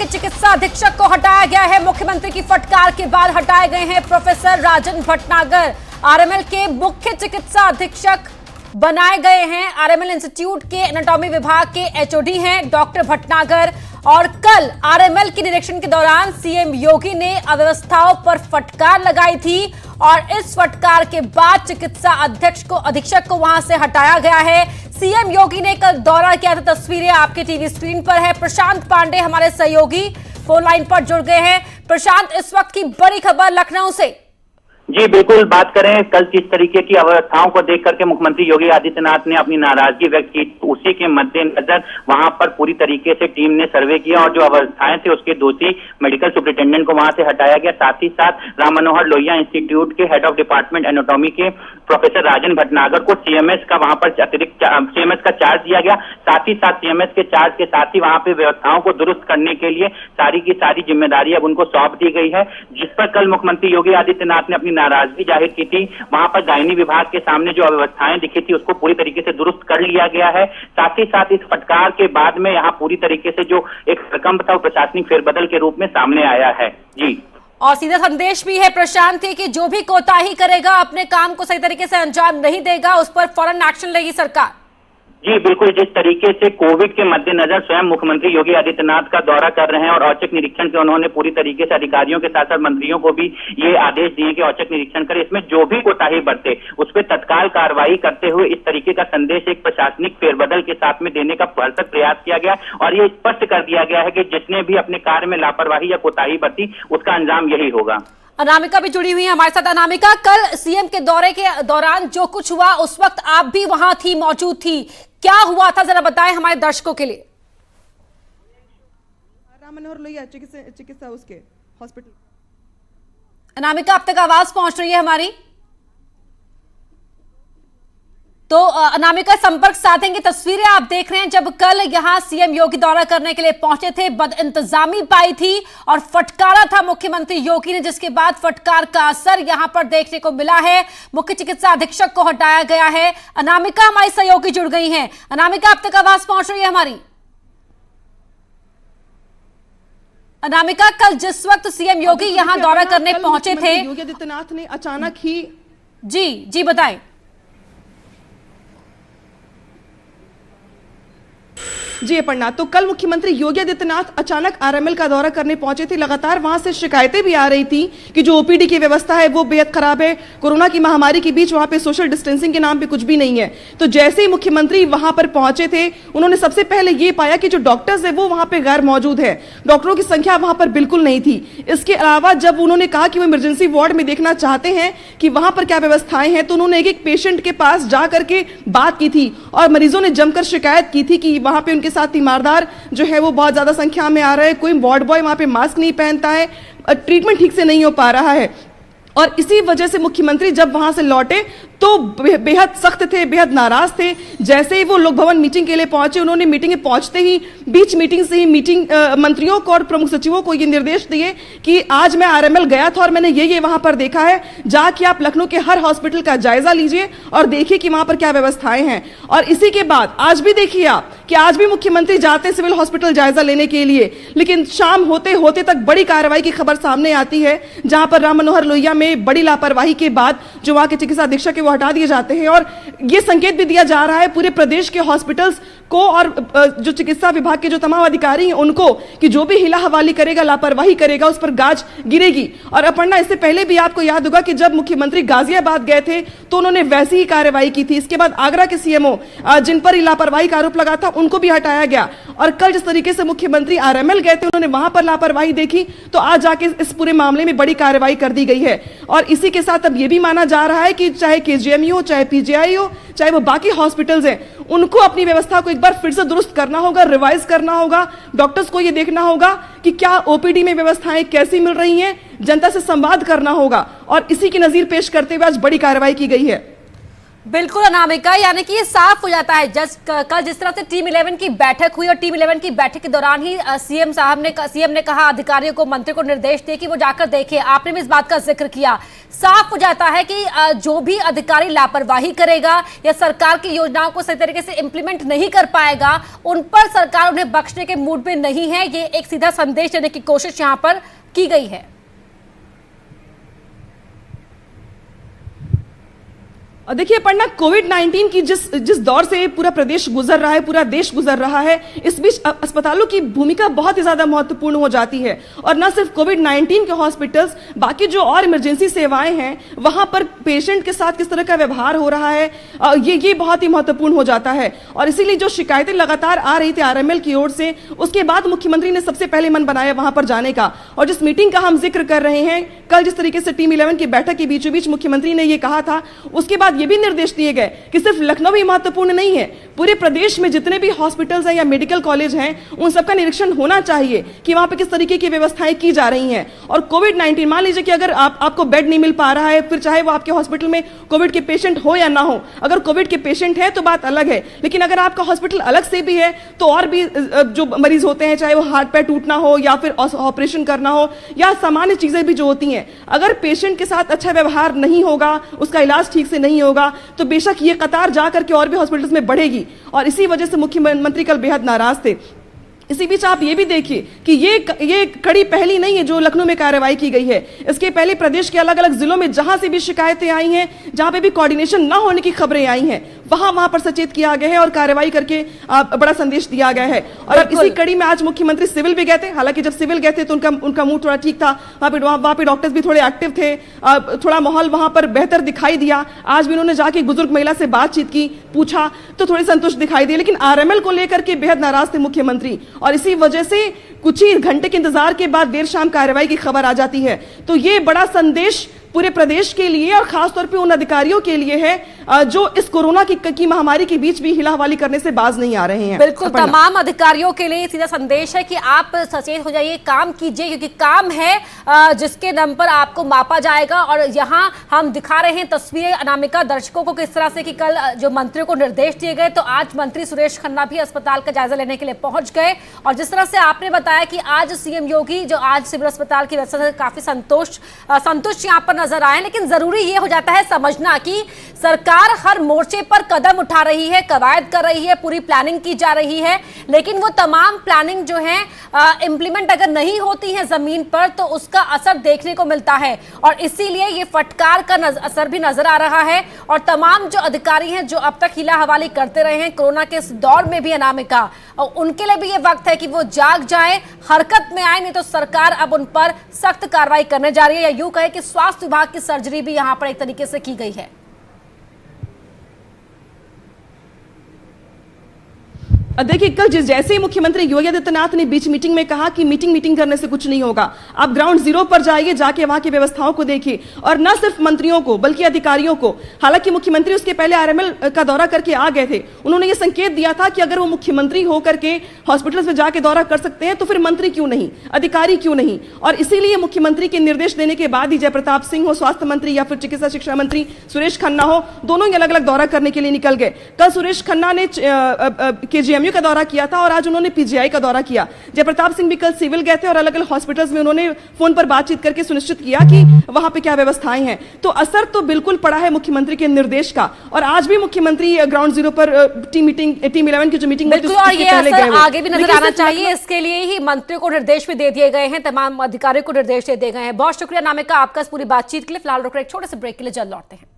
मुख्य चिकित्सा अधीक्षक को हटाया गया है। मुख्यमंत्री की फटकार के बाद हटाए गए हैं प्रोफेसर राजन भटनागर। आरएमएल के मुख्य चिकित्सा अधीक्षक बनाए गए हैं। आरएमएल इंस्टीट्यूट के एनाटॉमी विभाग के एचओडी हैं डॉक्टर भटनागर। और कल आरएमएल के निरीक्षण के दौरान सीएम योगी ने अव्यवस्थाओं पर फटकार लगाई थी और इस फटकार के बाद चिकित्सा अधीक्षक को वहां से हटाया गया है। सीएम योगी ने कल दौरा किया था। तस्वीरें आपके टीवी स्क्रीन पर है। प्रशांत पांडे हमारे सहयोगी फोन लाइन पर जुड़ गए हैं। प्रशांत, इस वक्त की बड़ी खबर लखनऊ से। जी बिल्कुल, बात करें कल किस तरीके की अवस्थाओं को देख करके मुख्यमंत्री योगी आदित्यनाथ ने अपनी नाराजगी व्यक्त की, उसी के मद्देनजर वहां पर पूरी तरीके से टीम ने सर्वे किया और जो अवस्थाएं थी उसके दोषी मेडिकल सुपरिटेंडेंट को वहां से हटाया गया। साथ ही साथ राम मनोहर लोहिया इंस्टीट्यूट के हेड ऑफ डिपार्टमेंट एनाटॉमी के प्रोफेसर राजन भटनागर को सीएमएस का वहां पर अतिरिक्त सीएमएस का चार्ज दिया गया। साथ ही साथ सीएमएस के चार्ज के साथ ही वहां पे व्यवस्थाओं को दुरुस्त करने के लिए सारी की सारी जिम्मेदारी अब उनको सौंप दी गई है, जिस पर कल मुख्यमंत्री योगी आदित्यनाथ ने अपनी नाराजगी जाहिर की थी। वहां पर गायनी विभाग के सामने जो अव्यवस्थाएं दिखी थी उसको पूरी तरीके से दुरुस्त कर लिया गया है। साथ ही साथ इस फटकार के बाद में यहाँ पूरी तरीके से जो एक भूकंप था वो प्रशासनिक फेरबदल के रूप में सामने आया है। जी, और सीधा संदेश भी है प्रशांत कि जो भी कोताही करेगा, अपने काम को सही तरीके से अंजाम नहीं देगा, उस पर फौरन एक्शन लेगी सरकार। जी बिल्कुल, जिस तरीके से कोविड के मद्देनजर स्वयं मुख्यमंत्री योगी आदित्यनाथ का दौरा कर रहे हैं और औचक निरीक्षण के उन्होंने पूरी तरीके से अधिकारियों के साथ साथ मंत्रियों को भी ये आदेश दिए कि औचक निरीक्षण करें, इसमें जो भी कोताही बरते उस पर तत्काल कार्रवाई करते हुए इस तरीके का संदेश एक प्रशासनिक फेरबदल के साथ में देने का भरसक प्रयास किया गया और ये स्पष्ट कर दिया गया है कि जिसने भी अपने कार्य में लापरवाही या कोताही बरती उसका अंजाम यही होगा। अनामिका भी जुड़ी हुई है हमारे साथ। अनामिका, कल सीएम के दौरे के दौरान जो कुछ हुआ उस वक्त आप भी वहां थी, मौजूद थी, क्या हुआ था जरा बताएं हमारे दर्शकों के लिए। राम मनोहर लोहिया चिकित्सा उसके हॉस्पिटल। अनामिका, अब तक आवाज पहुंच रही है हमारी? तो अनामिका, संपर्क साधेंगे। तस्वीरें आप देख रहे हैं जब कल यहां सीएम योगी दौरा करने के लिए पहुंचे थे, बदइंतजामी पाई थी और फटकारा था मुख्यमंत्री योगी ने, जिसके बाद फटकार का असर यहां पर देखने को मिला है। मुख्य चिकित्सा अधीक्षक को हटाया गया है। अनामिका हमारी सहयोगी जुड़ गई हैं। अनामिका, अब तक आवाज पहुंच रही है हमारी? अनामिका, कल जिस वक्त सीएम योगी यहां दौरा करने पहुंचे थे, योगी आदित्यनाथ ने अचानक ही जी बताएं। जी अपर्णा, तो कल मुख्यमंत्री योगी आदित्यनाथ अचानक आरएमएल का दौरा करने पहुंचे थे। लगातार वहां से शिकायतें भी आ रही थी कि जो ओपीडी की व्यवस्था है वो बेहद खराब है। कोरोना की महामारी के बीच वहां पे सोशल डिस्टेंसिंग के नाम पे कुछ भी नहीं है। तो जैसे ही मुख्यमंत्री वहां पर पहुंचे थे, उन्होंने सबसे पहले ये पाया कि जो डॉक्टर्स है वो वहां पे गैर मौजूद है, डॉक्टरों की संख्या वहां पर बिल्कुल नहीं थी। इसके अलावा जब उन्होंने कहा कि वो इमरजेंसी वार्ड में देखना चाहते हैं कि वहां पर क्या व्यवस्थाएं हैं, तो उन्होंने एक पेशेंट के पास जा करके बात की थी और मरीजों ने जमकर शिकायत की थी कि वहां पे उनके साथ तीमारदार जो है वो बहुत ज्यादा संख्या में आ रहे हैं, कोई वार्ड बॉय वहां पे मास्क नहीं पहनता है, ट्रीटमेंट ठीक से नहीं हो पा रहा है। और इसी वजह से मुख्यमंत्री जब वहां से लौटे तो बेहद सख्त थे, बेहद नाराज थे। जैसे ही वो लोक भवन मीटिंग के लिए पहुंचे, उन्होंने मीटिंग में पहुंचते ही बीच मीटिंग से ही मंत्रियों को और प्रमुख सचिवों को ये निर्देश दिए कि आज मैं आरएमएल गया था और मैंने ये वहां पर देखा है, जाके आप लखनऊ के हर हॉस्पिटल का जायजा लीजिए और देखिए कि वहां पर क्या व्यवस्थाएं हैं। और इसी के बाद आज भी देखिए आप कि आज भी मुख्यमंत्री जाते सिविल हॉस्पिटल जायजा लेने के लिए, लेकिन शाम होते होते तक बड़ी कार्रवाई की खबर सामने आती है, जहां पर राम मनोहर लोहिया में बड़ी लापरवाही के बाद जो वहां के चिकित्सा अधीक्षक है वो हटा दिए जाते हैं। और ये संकेत भी दिया जा रहा है पूरे प्रदेश के हॉस्पिटल्स को और जो चिकित्सा विभाग के जो तमाम अधिकारी हैं उनको कि जो भी हिला हवाली करेगा, लापरवाही करेगा, उस पर गाज गिरेगी। और अपर्णा, इससे पहले भी आपको याद होगा कि जब मुख्यमंत्री गाजियाबाद गए थे तो उन्होंने वैसी ही कार्रवाई की थी। इसके बाद आगरा के सीएमओ जिन पर लापरवाही का आरोप लगा था उनको भी हटाया गया। और कल जिस तरीके से मुख्यमंत्री आरएमएल गए थे, उन्होंने वहां पर लापरवाही देखी, तो आज जाके इस पूरे मामले में बड़ी कार्रवाई कर दी गई है। और इसी के साथ अब यह भी माना जा रहा है कि चाहे केजीएमयू हो, चाहे पीजीआई हो, चाहे वो बाकी हॉस्पिटल्स हैं, उनको अपनी व्यवस्था को एक बार फिर से दुरुस्त करना होगा, रिवाइज करना होगा। डॉक्टर्स को यह देखना होगा कि क्या ओपीडी में व्यवस्थाएं कैसी मिल रही हैं, जनता से संवाद करना होगा। और इसी की नजीर पेश करते हुए आज बड़ी कार्रवाई की गई है। बिल्कुल अनामिका, यानी कि ये साफ हो जाता है कल जिस तरह से टीम 11 की बैठक हुई और टीम 11 की बैठक के दौरान ही सीएम ने कहा अधिकारियों को, मंत्री को निर्देश दिए कि वो जाकर देखें। आपने भी इस बात का जिक्र किया। साफ हो जाता है कि जो भी अधिकारी लापरवाही करेगा या सरकार की योजनाओं को सही तरीके से इंप्लीमेंट नहीं कर पाएगा, उन पर सरकार उन्हें बख्शने के मूड में नहीं है। ये एक सीधा संदेश देने की कोशिश यहां पर की गई है। और देखिए पन्ना, कोविड-19 की जिस दौर से पूरा प्रदेश गुजर रहा है, पूरा देश गुजर रहा है, इस बीच अस्पतालों की भूमिका बहुत ही ज्यादा महत्वपूर्ण हो जाती है। और न सिर्फ कोविड-19 के हॉस्पिटल्स, बाकी जो और इमरजेंसी सेवाएं हैं वहां पर पेशेंट के साथ किस तरह का व्यवहार हो रहा है, ये बहुत ही महत्वपूर्ण हो जाता है। और इसीलिए जो शिकायतें लगातार आ रही थी आरएमएल की ओर से, उसके बाद मुख्यमंत्री ने सबसे पहले मन बनाया वहां पर जाने का। और जिस मीटिंग का हम जिक्र कर रहे हैं, कल जिस तरीके से टीम 11 की बैठक के बीचों बीच मुख्यमंत्री ने यह कहा था, उसके बाद ये भी निर्देश दिए गए कि सिर्फ लखनऊ ही महत्वपूर्ण नहीं है, पूरे प्रदेश में जितने भी हॉस्पिटल्स हैं या मेडिकल कॉलेज हैं, उन सबका निरीक्षण होना चाहिए कि वहां पे किस तरीके की व्यवस्थाएं की जा रही हैं। और कोविड-19, मान लीजिए कि अगर आपको बेड नहीं मिल पा रहा है, फिर चाहे वो आपके हॉस्पिटल में कोविड के पेशेंट हो या ना हो, अगर कोविड के पेशेंट है तो बात अलग है, लेकिन अगर आपका हॉस्पिटल अलग से भी है तो और भी जो मरीज होते हैं, चाहे वो हाथ पैर टूटना हो या फिर ऑपरेशन करना हो या सामान्य चीजें भी जो होती हैं, अगर पेशेंट के साथ अच्छा व्यवहार नहीं होगा, उसका इलाज ठीक से नहीं होगा, तो बेशक ये कतार जाकर के और भी हॉस्पिटल्स में बढ़ेगी। और इसी वजह से मुख्यमंत्री कल बेहद नाराज थे। इसी बीच आप ये भी देखिए कि ये कड़ी पहली नहीं है जो लखनऊ में कार्रवाई की गई है। इसके पहले प्रदेश के अलग अलग जिलों में जहां से भी शिकायतें आई हैं, जहां पे भी कोऑर्डिनेशन ना होने की खबरें आई हैं, वहां पर सचेत किया गया है और कार्रवाई करके बड़ा संदेश दिया गया है। और अब इसी कड़ी में आज मुख्यमंत्री सिविल भी गए थे। हालांकि जब सिविल गए थे तो उनका मूड थोड़ा ठीक था, वहां पे डॉक्टर्स भी थोड़े एक्टिव थे, थोड़ा माहौल वहां पर बेहतर दिखाई दिया। आज भी उन्होंने जाके बुजुर्ग महिला से बातचीत की, पूछा तो थोड़ी संतुष्ट दिखाई दिए। लेकिन आरएमएल को लेकर के बेहद नाराज थे मुख्यमंत्री, और इसी वजह से कुछ ही घंटे के इंतजार के बाद देर शाम कार्रवाई की खबर आ जाती है। तो ये बड़ा संदेश पूरे प्रदेश के लिए और खासतौर पे उन अधिकारियों के लिए है जो इस कोरोना की महामारी के बीच भी हिलाहवाली करने से बाज नहीं आ रहे हैं। बिल्कुल, तमाम अधिकारियों के लिए सीधा संदेश है कि आप सचेत हो जाइए, काम कीजिए, क्योंकि काम है जिसके दम पर आपको मापा जाएगा। और यहाँ हम दिखा रहे हैं तस्वीरें अनामिका दर्शकों को किस तरह से कि कल जो मंत्रियों को निर्देश दिए गए, तो आज मंत्री सुरेश खन्ना भी अस्पताल का जायजा लेने के लिए पहुंच गए। और जिस तरह से आपने बताया कि आज सीएम योगी जो आज सिविल अस्पताल की व्यवस्था से काफी संतुष्ट यहाँ पर नजर आए। लेकिन जरूरी ये हो जाता है समझना कि सरकार हर मोर्चे पर कदम उठा रही है, कवायद कर रही है, पूरी प्लानिंग की जा रही है, लेकिन वो तमाम प्लानिंग जो है इंप्लीमेंट अगर नहीं होती है जमीन पर तो उसका असर देखने को मिलता है। और इसीलिए ये फटकार का असर भी नजर आ रहा है। और तमाम जो अधिकारी हैं जो अब तक हिला हवाली करते रहे हैं कोरोना के इस दौर में भी अनामिका, और उनके लिए भी ये वक्त है कि वो जाग जाए, हरकत में आए, नहीं तो सरकार अब उन पर सख्त कार्रवाई करने जा रही है। या यूं कहे कि स्वास्थ्य विभाग की सर्जरी भी यहां पर एक तरीके से की गई है। देखिए कल जैसे ही मुख्यमंत्री योगी आदित्यनाथ ने बीच मीटिंग में कहा कि मीटिंग करने से कुछ नहीं होगा, आप ग्राउंड जीरो पर जाइए, जाके वहां की व्यवस्थाओं को देखिए। और न सिर्फ मंत्रियों को बल्कि अधिकारियों को, हालांकि मुख्यमंत्री उसके पहले आरएमएल का दौरा करके आ गए थे, उन्होंने ये संकेत दिया था कि अगर वो मुख्यमंत्री होकर के हॉस्पिटल्स में जाके दौरा कर सकते हैं तो फिर मंत्री क्यों नहीं, अधिकारी क्यों नहीं। और इसीलिए मुख्यमंत्री के निर्देश देने के बाद ही जयप्रताप सिंह हो स्वास्थ्य मंत्री या फिर चिकित्सा शिक्षा मंत्री सुरेश खन्ना हो, दोनों ही अलग अलग दौरा करने के लिए निकल गए। कल सुरेश खन्ना ने केजीएमयू का दौरा किया था और आज उन्होंने पीजीआई का दौरा किया। जयप्रताप सिंह भी कल सिविल गए थे और अलग अलग हॉस्पिटल्स में उन्होंने फोन पर बातचीत करके सुनिश्चित किया कि वहां पे क्या व्यवस्थाएं हैं। तो असर तो बिल्कुल पड़ा है मुख्यमंत्री के निर्देश का। और आज भी मुख्यमंत्री ग्राउंड जीरो पर टीम 11 की जो मीटिंग बिल्कुल, और ये असर आगे भी नजर आना चाहिए, इसके लिए ही मंत्रियों को निर्देश भी दे दिए गए हैं, तमाम अधिकारियों को निर्देश दे दिए गए हैं। बहुत शुक्रिया अनामिका आपका इस पूरी बातचीत के लिए। फिलहाल रुक रहे एक छोटे से ब्रेक के लिए, जल्द लौटते हैं।